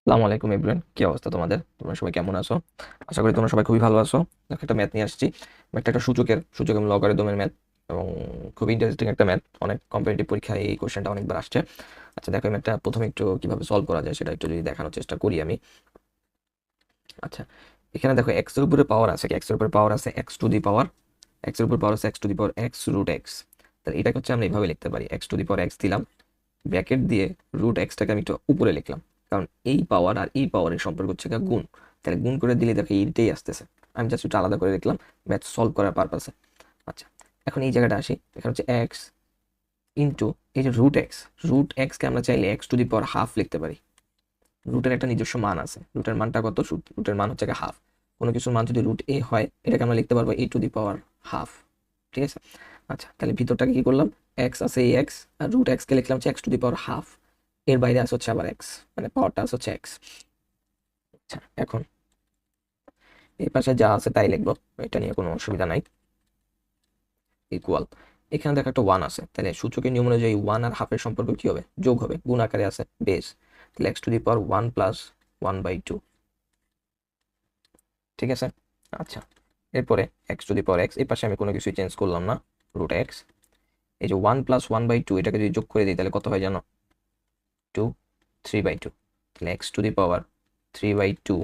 আসসালামু আলাইকুম এভরিওয়ান, কি অবস্থা তোমাদের? তোমরা সবাই কেমন আছো? আশা করি তোমরা সবাই খুবই ভালো আছো। দেখো, একটা ম্যাথ নিয়ে আসছি। একটা সূচক এবং লগারিদমের ম্যাথ, এবং খুবই ইন্টারেস্টিং একটা ম্যাথ। অনেক কম্পিটিটিভ পরীক্ষায় এই কোশ্চেনটা অনেকবার আসছে। আচ্ছা দেখো, এই ম্যাথটা প্রথমে একটু কিভাবে সলভ করা যায় সেটা একটু যদি দেখানোর চেষ্টা করি আমি। আচ্ছা, এখানে দেখো এক্স এর উপরে পাওয়ার আছে, এক্স এর উপরে পাওয়ার আছে x to the power, x এর উপর পাওয়ার আছে x to the power x root x. তাহলে এটাকে হচ্ছে আমরা এইভাবে লিখতে পারি, x to the power x দিলাম, ব্র্যাকেট দিয়ে রুট এক্সটাকে আমি একটু উপরে লিখলাম, কারণ এই পাওয়ার আর এই পাওয়ারের সম্পর্ক হচ্ছে গিয়ে গুণ। তাহলে গুণ করে দিলে দেখো এইটাই আসতেছে। আমি জাস্ট একটু আলাদা করে লিখলাম ম্যাথ সলভ করার পারপাসে। আচ্ছা, এখন এই জায়গাটা আসি, এখানে হচ্ছে এক্স ইন্টু এই যে রুট এক্সকে আমরা চাইলে x to the power half লিখতে পারি। রুটের একটা নিজস্ব মান আছে, রুটের মানটা কত? রুটের মান হচ্ছে হাফ। কোনো কিছুর মান যদি রুট এ হয়, এটাকে আমরা লিখতে পারবো এ টু দি পাওয়ার হাফ। ঠিক আছে। আচ্ছা, তাহলে ভিতরটাকে কি করলাম, এক্স আছে এই এক্স, আর রুট এক্সকে লিখলাম হচ্ছে x to the power half. এর বাইরে আছে হচ্ছে আবার এক্স, মানে পাওয়ারটা আছে হচ্ছে এক্স। আচ্ছা, এখন এই পাশে যা আছে তাই লিখবো, এটা নিয়ে কোনো অসুবিধা নাই। ইকুয়াল, এখানে দেখো একটা ওয়ান আছে, তাহলে সূচকের নিয়ম অনুযায়ী ওয়ান আর হাফের সম্পর্ক কি হবে? যোগ হবে, গুণ আকারে আছে বেস। তাহলে x to the power one plus one by two. ঠিক আছে। আচ্ছা, এরপরে x to the power x, এই পাশে আমি কোনো কিছু চেঞ্জ করলাম না, রুট এক্স। এই যে one plus one by two, এটাকে যদি যোগ করে দিই তাহলে কত হয় জানো? Two, three by two. তাহলে x to the power three by two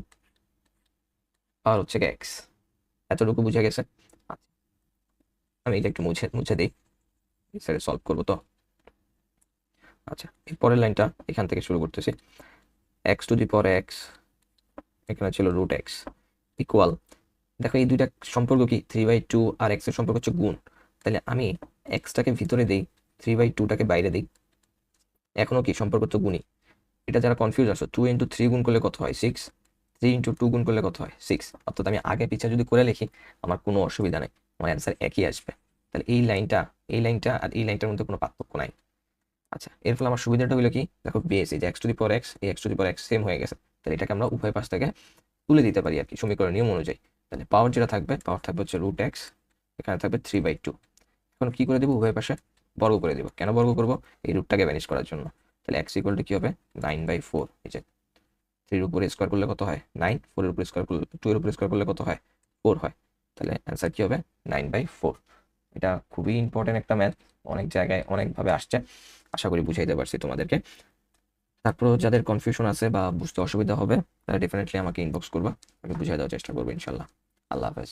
আর হচ্ছে এক্স। এতটুকু বুঝে গেছে? আচ্ছা, আমি এটা একটু মুছে মুছে দিই, স্যার সলভ করবো তো। আচ্ছা, এই পরের লাইনটা এখান থেকে শুরু করতেছি। X to the power x, এখানে ছিল রুট এক্স, ইকুয়াল। দেখো এই দুইটা সম্পর্ক কি? থ্রি বাই টু আর এক্স এর সম্পর্ক হচ্ছে গুণ। তাহলে আমি এক্সটাকে ভিতরে দিই, থ্রি বাই টুটাকে বাইরে দিই, এখনো কি সম্পর্ক তো গুণই। এটা যারা কনফিউজ আছো, টু ইন্টু থ্রি গুণ করলে কত হয়? সিক্স। থ্রি ইন্টু টু গুণ করলে কত হয়? সিক্স। অর্থাৎ আমি আগে পিছিয়ে যদি করে লিখি আমার কোনো অসুবিধা নেই, আমার অ্যান্সার একই আসবে। তাহলে এই লাইনটা আর এই লাইনটার মধ্যে কোনো পার্থক্য নাই। আচ্ছা, এর ফলে আমার সুবিধাটা হলো কি, দেখো বেস এই যে x to the power x, এই x to the power x same হয়ে গেছে। তাহলে এটাকে আমরা উভয় পাশ থেকে তুলে দিতে পারি আর কি, সমীকরণ নিয়ম অনুযায়ী। তাহলে পাওয়ার যেটা থাকবে, পাওয়ার থাকবে হচ্ছে রুট এক্স, এখানে থাকবে থ্রি বাই টু। এখন কি করে দেবো? উভয় পাশে বর্গ করে দিব। কেন বর্গ করবো? এই রুটটাকে ভ্যানিশ করার জন্য। তাহলে এক্স ইকুয়াল টু কি হবে? Nine by four. এই যে থ্রির উপরে স্কোয়ার করলে কত হয়? নাইন। ফোরের উপরে স্কোয়ার করলে, টু এর উপরে স্কোয়ার করলে কত হয়? ফোর হয়। তাহলে অ্যান্সার কি হবে? Nine by four. এটা খুবই ইম্পর্টেন্ট একটা ম্যাথ, অনেক জায়গায় অনেকভাবে আসছে। আশা করি বুঝাইতে পারছি তোমাদেরকে। তারপরও যাদের কনফিউশন আছে বা বুঝতে অসুবিধা হবে, তারা ডেফিনেটলি আমাকে ইনবক্স করবা, আমি বুঝিয়ে দেওয়ার চেষ্টা করবো ইনশাল্লাহ। আল্লাহ হাফেজ।